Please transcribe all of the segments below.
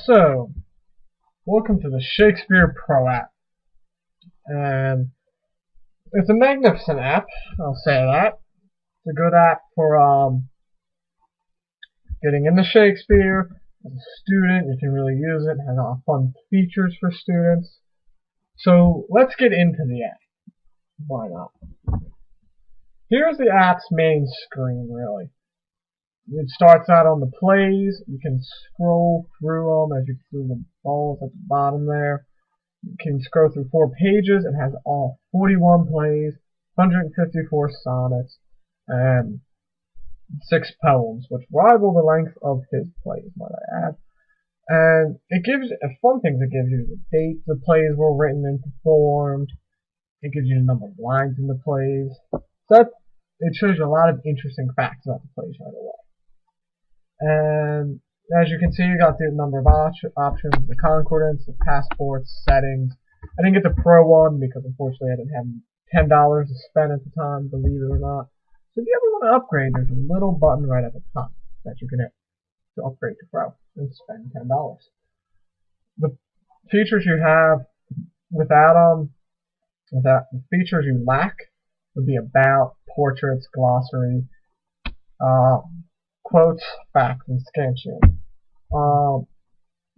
So, welcome to the Shakespeare Pro app. And it's a magnificent app, I'll say that. It's a good app for getting into Shakespeare. As a student, you can really use it. It has a lot of fun features for students. So, let's get into the app. Why not? Here's the app's main screen, really. It starts out on the plays. You can scroll through them as you see the balls at the bottom there. You can scroll through 4 pages. It has all 41 plays, 154 sonnets, and 6 poems, which rival the length of his plays, might I add. And it gives fun things. It gives you the dates the plays were written and performed. It gives you the number of lines in the plays. So it shows you a lot of interesting facts about the plays right away. And as you can see, you got the number of options, the concordance, the passports, settings. I didn't get the Pro one because unfortunately I didn't have $10 to spend at the time, believe it or not. So if you ever want to upgrade, there's a little button right at the top that you can hit to upgrade to Pro and spend $10. The features you have without the features you lack would be about, portraits, glossary, quotes, facts, and scansion.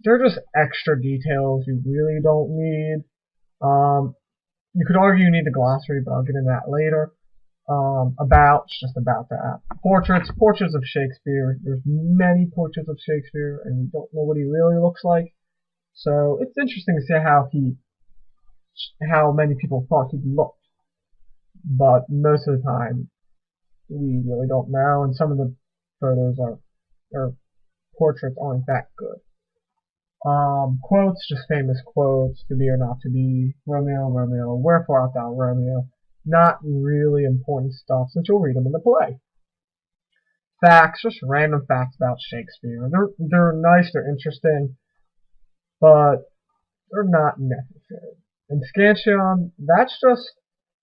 They're just extra details you really don't need. You could argue you need the glossary, but I'll get into that later. Just about the app. Portraits of Shakespeare. There's many portraits of Shakespeare, and we don't know what he really looks like. So it's interesting to see how many people thought he looked. But most of the time, we really don't know, and some of the photos or portraits aren't that good. Quotes, just famous quotes, to be or not to be, Romeo, Romeo, wherefore art thou, Romeo? Not really important stuff, since you'll read them in the play. Facts, just random facts about Shakespeare. They're nice, they're interesting, but they're not necessary. And Scansion, that's just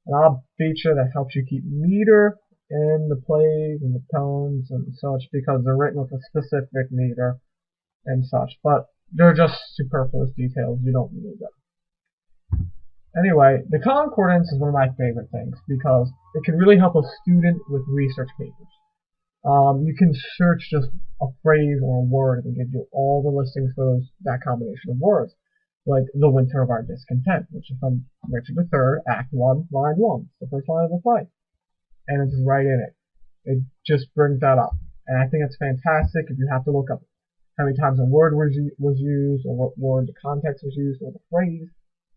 an odd feature that helps you keep meter in the plays and the poems and such because they're written with a specific meter and such, but they're just superfluous details. You don't need them. Anyway, the concordance is one of my favorite things because it can really help a student with research papers. You can search just a phrase or a word and it gives you all the listings for that combination of words. Like the winter of our discontent, which is from Richard III, Act 1, line 1. It's the first line of the play. And it's right in it. It just brings that up. And I think it's fantastic if you have to look up how many times a word was used, or what word the context was used, or the phrase.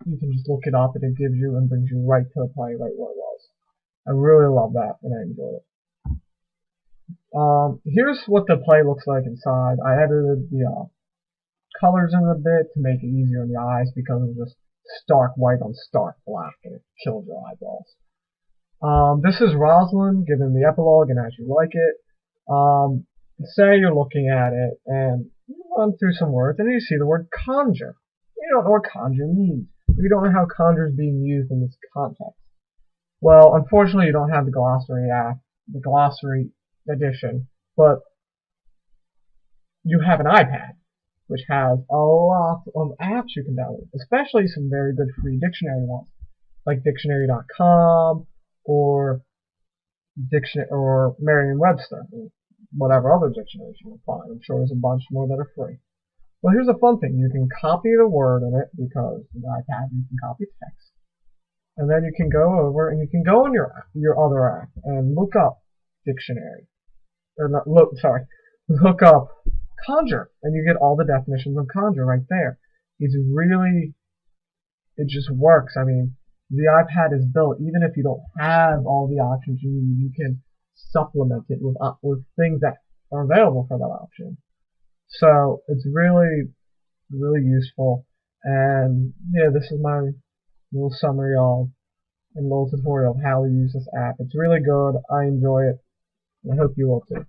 You can just look it up and it gives you and brings you right to the play, right where it was. I really love that and I enjoy it. Here's what the play looks like inside. I edited the colors in it a bit to make it easier on the eyes because it was just stark white on stark black and it killed your eyeballs. This is Rosalind given the epilogue and As You Like It. Say you're looking at it and you run through some words and you see the word conjure. You don't know what conjure means. You don't know how conjure is being used in this context. Well, unfortunately you don't have the glossary edition, but you have an iPad, which has a lot of apps you can download, especially some very good free dictionary ones, like dictionary.com or Merriam-Webster, whatever other dictionaries you can find. I'm sure there's a bunch more that are free. Well, here's a fun thing. You can copy the word in it because with the iPad you can copy text. And then you can go over and you can go on your other app and look up dictionary. Look up conjure, and you get all the definitions of conjure right there. It just works. I mean, the iPad is built, even if you don't have all the options you need, you can supplement it with things that are available for that option. So it's really, really useful. And yeah, this is my little summary and little tutorial of how to use this app. It's really good. I enjoy it. And I hope you will too.